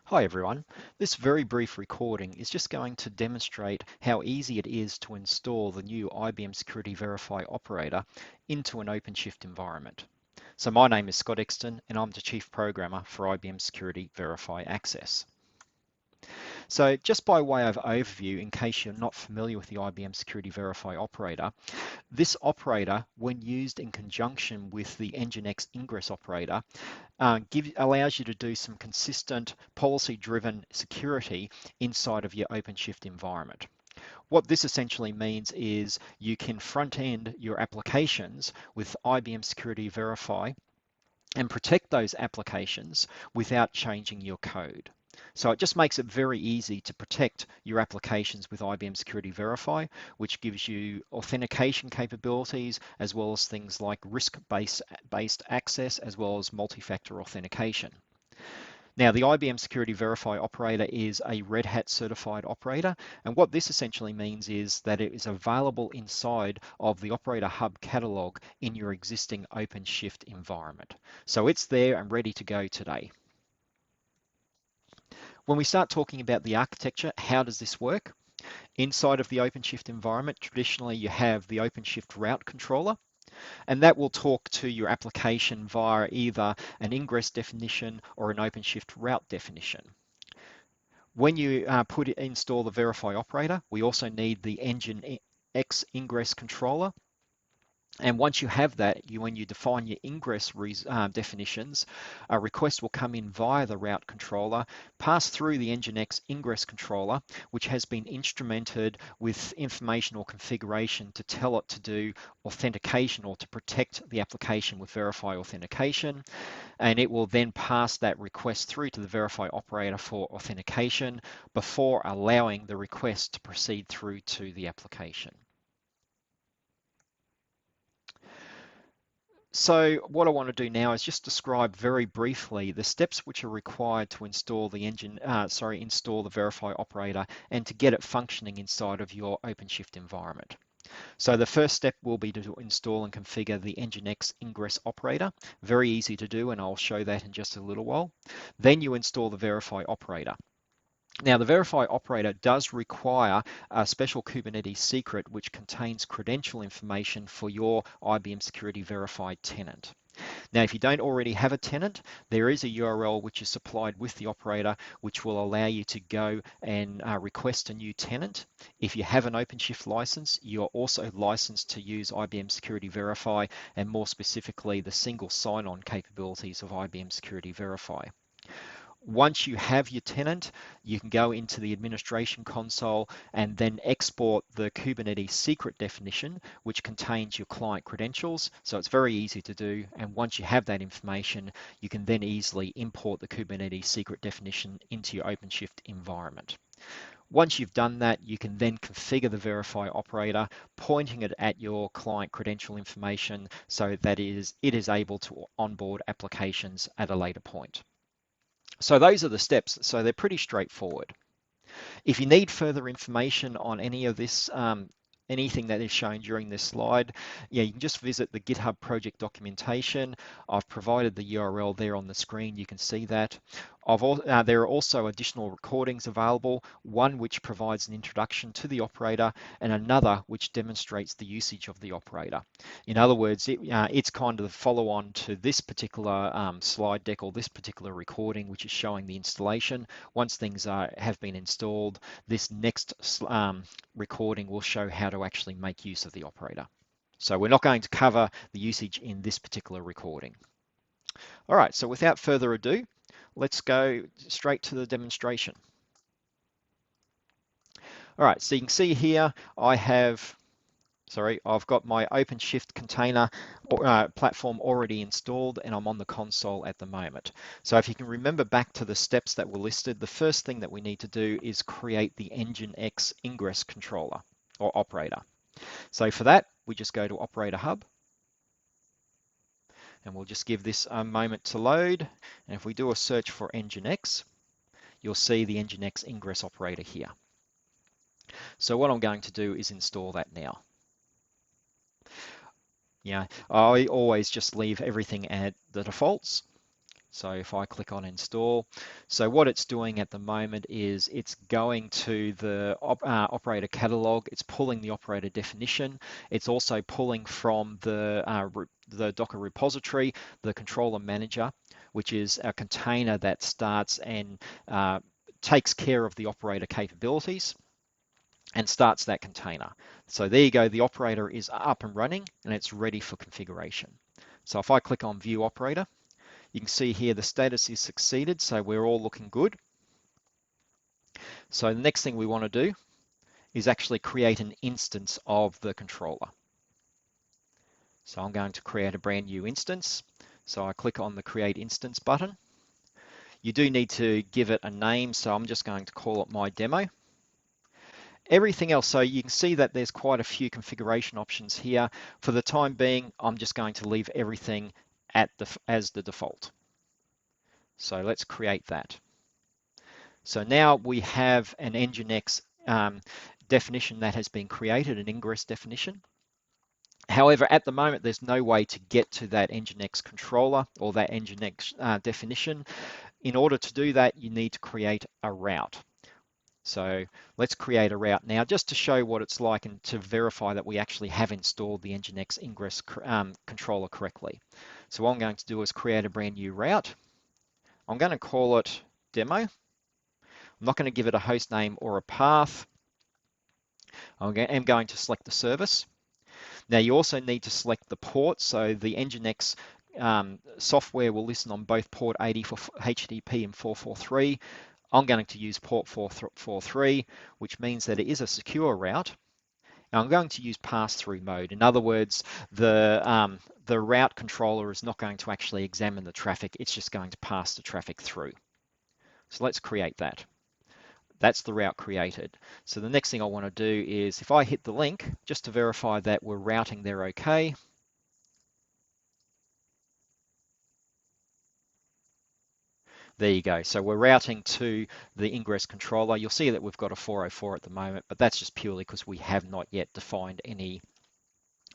Hi everyone. This very brief recording is just going to demonstrate how easy it is to install the new IBM Security Verify operator into an OpenShift environment. So my name is Scott Exton and I'm the Chief Programmer for IBM Security Verify Access. So just by way of overview, in case you're not familiar with the IBM Security Verify operator, this operator, when used in conjunction with the Nginx ingress operator, allows you to do some consistent policy-driven security inside of your OpenShift environment. What this essentially means is you can front-end your applications with IBM Security Verify and protect those applications without changing your code. So it just makes it very easy to protect your applications with IBM Security Verify, which gives you authentication capabilities, as well as things like risk-based access, as well as multi-factor authentication. Now, the IBM Security Verify operator is a Red Hat certified operator, and what this essentially means is that it is available inside of the Operator Hub catalog in your existing OpenShift environment. So it's there and ready to go today. When we start talking about the architecture, how does this work? Inside of the OpenShift environment, traditionally you have the OpenShift route controller, and that will talk to your application via either an ingress definition or an OpenShift route definition. When you install the Verify operator, we also need the Nginx ingress controller. And once you have that, when you define your ingress definitions, a request will come in via the route controller, pass through the Nginx ingress controller, which has been instrumented with information or configuration to tell it to do authentication or to protect the application with Verify authentication. And it will then pass that request through to the Verify operator for authentication before allowing the request to proceed through to the application. So what I want to do now is just describe very briefly the steps which are required to install the install the Verify operator and to get it functioning inside of your OpenShift environment. So the first step will be to install and configure the Nginx ingress operator. Very easy to do, and I'll show that in just a little while. Then you install the Verify operator. Now, the Verify operator does require a special Kubernetes secret which contains credential information for your IBM Security Verified tenant. Now, if you don't already have a tenant, there is a URL which is supplied with the operator which will allow you to go and request a new tenant. If you have an OpenShift license, you are also licensed to use IBM Security Verify and more specifically the single sign-on capabilities of IBM Security Verify. Once you have your tenant, you can go into the administration console and then export the Kubernetes secret definition, which contains your client credentials. So it's very easy to do. And once you have that information, you can then easily import the Kubernetes secret definition into your OpenShift environment. Once you've done that, you can then configure the Verify operator, pointing it at your client credential information so that it is able to onboard applications at a later point. So those are the steps. So they're pretty straightforward. If you need further information on any of this, anything that is shown during this slide, you can just visit the GitHub project documentation. I've provided the URL there on the screen. You can see that. There are also additional recordings available, one which provides an introduction to the operator and another which demonstrates the usage of the operator. In other words, it's kind of the follow-on to this particular slide deck or this particular recording, which is showing the installation. Once things have been installed, this next recording will show how to actually make use of the operator. So we're not going to cover the usage in this particular recording. All right, so without further ado, let's go straight to the demonstration. All right, so you can see here I've got my OpenShift container platform already installed and I'm on the console at the moment. So if you can remember back to the steps that were listed, the first thing that we need to do is create the Nginx ingress controller or operator. So for that, we just go to Operator Hub. And we'll just give this a moment to load. And if we do a search for Nginx, you'll see the Nginx ingress operator here. So what I'm going to do is install that now. Yeah, I always just leave everything at the defaults. So if I click on install, so what it's doing at the moment is it's going to the operator catalog, it's pulling the operator definition, it's also pulling from the Docker repository, the controller manager, which is a container that starts and takes care of the operator capabilities and starts that container. So there you go, the operator is up and running and it's ready for configuration. So if I click on view operator, you can see here the status is succeeded, so we're all looking good. So the next thing we want to do is actually create an instance of the controller. So I'm going to create a brand new instance. So I click on the create instance button. You do need to give it a name, so I'm just going to call it my demo. Everything else, so you can see that there's quite a few configuration options here. For the time being, I'm just going to leave everything as the default. So let's create that. So now we have an Nginx definition that has been created, an ingress definition. However, at the moment, there's no way to get to that Nginx controller or that Nginx definition. In order to do that, you need to create a route. So let's create a route now just to show what it's like and to verify that we actually have installed the Nginx ingress controller correctly. So what I'm going to do is create a brand new route. I'm going to call it demo. I'm not going to give it a host name or a path. I'm going to select the service. Now you also need to select the port. So the Nginx software will listen on both port 80 for HTTP and 443. I'm going to use port 443, which means that it is a secure route. Now I'm going to use pass-through mode. In other words, the route controller is not going to actually examine the traffic. It's just going to pass the traffic through. So let's create that. That's the route created. So the next thing I want to do is if I hit the link, just to verify that we're routing there okay. There you go. So we're routing to the ingress controller. You'll see that we've got a 404 at the moment, but that's just purely because we have not yet defined any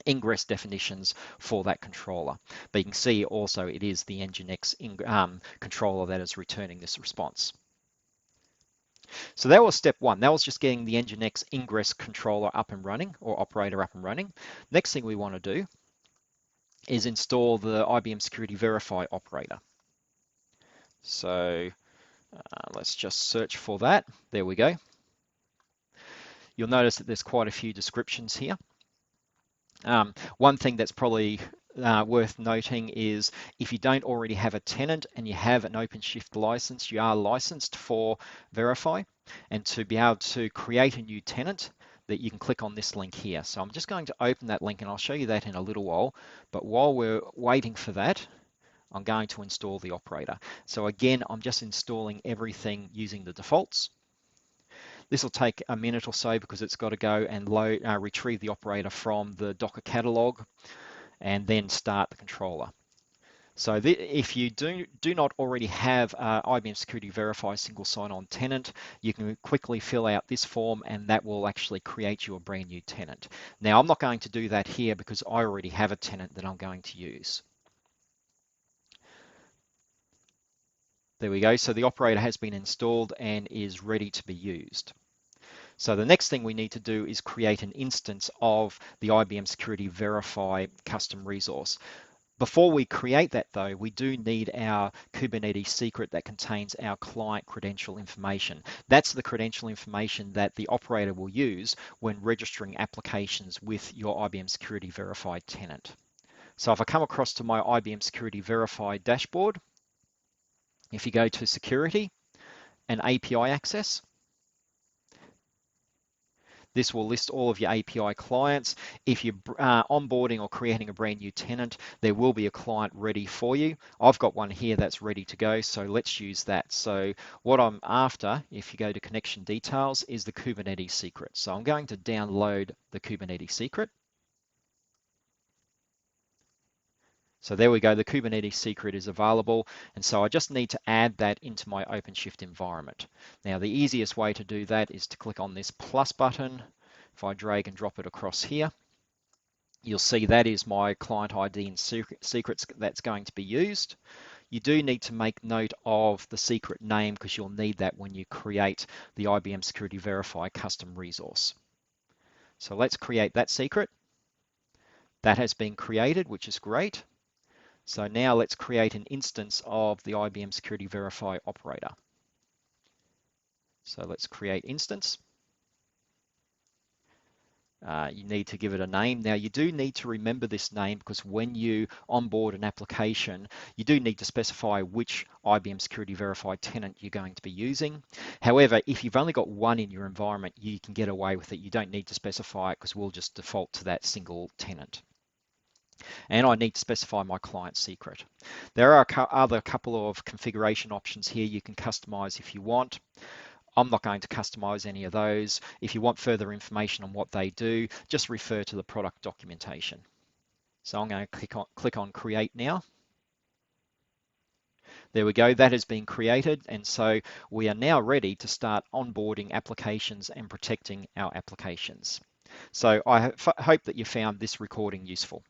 ingress definitions for that controller. But you can see also it is the Nginx controller that is returning this response. So that was step one. That was just getting the Nginx ingress controller up and running or operator up and running. Next thing we want to do is install the IBM Security Verify operator. So let's just search for that. There we go. You'll notice that there's quite a few descriptions here. One thing that's probably worth noting is if you don't already have a tenant and you have an OpenShift license, you are licensed for Verify, and to be able to create a new tenant, that you can click on this link here. So I'm just going to open that link and I'll show you that in a little while. But while we're waiting for that, I'm going to install the operator. So again, I'm just installing everything using the defaults. This will take a minute or so because it's got to go and retrieve the operator from the Docker catalog and then start the controller. So if you do not already have IBM Security Verify single sign-on tenant, you can quickly fill out this form and that will actually create you a brand new tenant. Now, I'm not going to do that here because I already have a tenant that I'm going to use. There we go. So the operator has been installed and is ready to be used. So the next thing we need to do is create an instance of the IBM Security Verify custom resource. Before we create that though, we do need our Kubernetes secret that contains our client credential information. That's the credential information that the operator will use when registering applications with your IBM Security Verify tenant. So if I come across to my IBM Security Verify dashboard, if you go to Security and API Access, this will list all of your API clients. If you're onboarding or creating a brand new tenant, there will be a client ready for you. I've got one here that's ready to go, so let's use that. So what I'm after, if you go to connection details, is the Kubernetes secret. So I'm going to download the Kubernetes secret. So there we go, the Kubernetes secret is available. And so I just need to add that into my OpenShift environment. Now, the easiest way to do that is to click on this plus button. If I drag and drop it across here, you'll see that is my client ID and secrets that's going to be used. You do need to make note of the secret name because you'll need that when you create the IBM Security Verify custom resource. So let's create that secret. That has been created, which is great. So now let's create an instance of the IBM Security Verify operator. So let's create instance. You need to give it a name. Now you do need to remember this name because when you onboard an application, you do need to specify which IBM Security Verify tenant you're going to be using. However, if you've only got one in your environment, you can get away with it. You don't need to specify it because we'll just default to that single tenant. And I need to specify my client secret. There are other couple of configuration options here you can customize if you want. I'm not going to customize any of those. If you want further information on what they do, just refer to the product documentation. So I'm going to click on create now. There we go, that has been created, and so we are now ready to start onboarding applications and protecting our applications. So I hope that you found this recording useful.